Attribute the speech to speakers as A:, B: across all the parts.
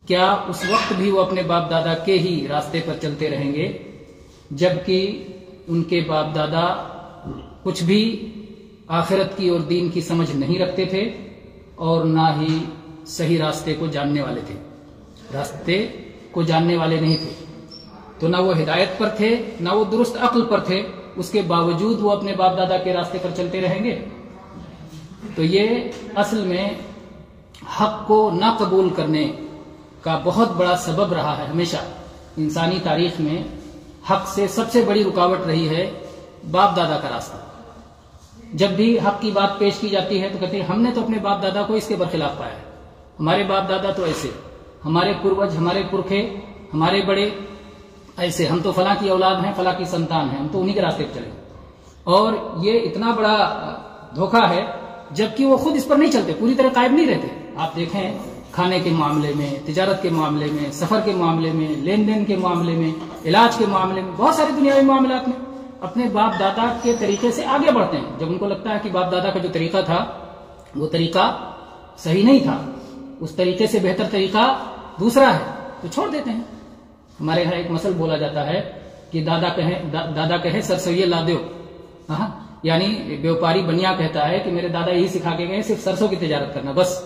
A: کیا اس وقت بھی وہ اپنے باپ دادا کے ہی راستے پر چلتے رہیں گے جبکہ ان کے باپ دادا کچھ بھی آخرت کی اور دین کی سمجھ نہیں رکھتے تھے اور نہ ہی صحیح راستے کو جاننے والے تھے، راستے کو جاننے والے نہیں تھے؟ تو نہ وہ ہدایت پر تھے نہ وہ درست عقل پر تھے، اس کے باوجود وہ اپنے باپ دادا کے راستے پر چلتے رہیں گے؟ تو یہ اصل میں حق کو نہ قبول کرنے کا بہت بڑا سبب رہا ہے۔ ہمیشہ انسانی تاریخ میں حق سے سب سے بڑی رکاوٹ رہی ہے باپ دادا کا راستہ۔ جب بھی حق کی بات پیش کی جاتی ہے تو کہتے ہیں ہم نے تو اپنے باپ دادا کو اس کے برخلاف پایا ہے، ہمارے باپ دادا تو ایسے، ہمارے پروج، ہمارے پرکھے، ہمارے بڑے ایسے، ہم تو فلاں کی اولاد ہیں، فلاں کی سنتان ہیں، ہم تو انہی کے راستے پہ چلیں۔ اور یہ اتنا بڑا دھوکہ ہے جبکہ وہ خود اس پر نہیں چلتے، پوری طرح قائم نہیں رہتے۔ آپ دیکھیں کھانے کے معاملے میں، تجارت کے معاملے میں، سفر کے معاملے میں، لین دین کے معاملے میں، علاج کے معاملے میں، بہت سارے دنیاوی معاملات میں اپنے باپ دادا کے طریقے سے آگے بڑھتے ہیں۔ جب ان کو لگتا ہے کہ باپ دادا کا جو طریقہ تھا وہ طریقہ صحیح نہیں تھا، اس طریقے سے بہتر طریقہ دوسرا ہے، تو چھوڑ دیتے ہیں۔ ہمارے یہاں ایک مثل بولا جاتا ہے کہ دادا کہے سرسویے لا دیو، یعنی بیوپاری بنیا کہتا ہے کہ میرے دادا یہی سکھا کے گئے صرف سرسوں کی تجارت کرنا بس۔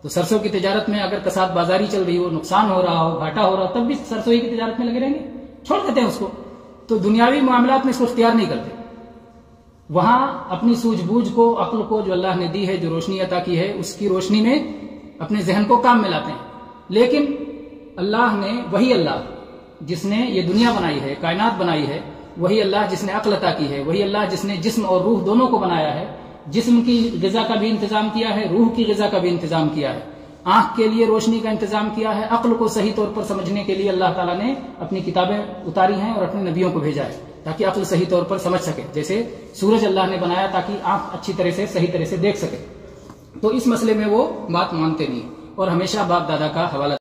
A: تو سرسوں کی تجارت میں اگر کساد بازاری چل رہی ہو، نقصان ہو رہا ہو، گھاٹا ہو رہا ہو، تب بھی سرسوں کی تجارت میں لگے رہیں گے، چھوڑ دیتے ہیں اس کو۔ تو دنیاوی معاملات میں اس کو اختیار نہیں کرتے، وہاں اپنی سوجھ بوجھ کو، عقل کو جو اللہ نے دی ہے، جو روشنی عطا کی ہے، اس کی روشنی میں اپنے ذہن کو کام میں لاتے ہیں۔ لیکن اللہ نے، وہی اللہ جس نے یہ دنیا بنائی ہے، کائنات بنائی ہے، وہی اللہ جس نے عقل عطا کی ہے، وہی اللہ جس نے جسم اور روح دونوں کو بنایا ہے، جسم کی غذا کا بھی انتظام کیا ہے، روح کی غذا کا بھی انتظام کیا ہے، آنکھ کے لیے روشنی کا انتظام کیا ہے، عقل کو صحیح طور پر سمجھنے کے لیے اللہ تعالیٰ نے اپنی کتابیں اتاری ہیں اور اپنے نبیوں کو بھیجا ہے تاکہ عقل صحیح طور پر سمجھ سکے۔ جیسے سورج اللہ نے بنایا تاکہ آنکھ اچھی طرح سے، صحیح طرح سے دیکھ سکے۔ تو اس مسئلے میں وہ بات مانتے نہیں اور ہمیشہ باپ دادا کا حوالہ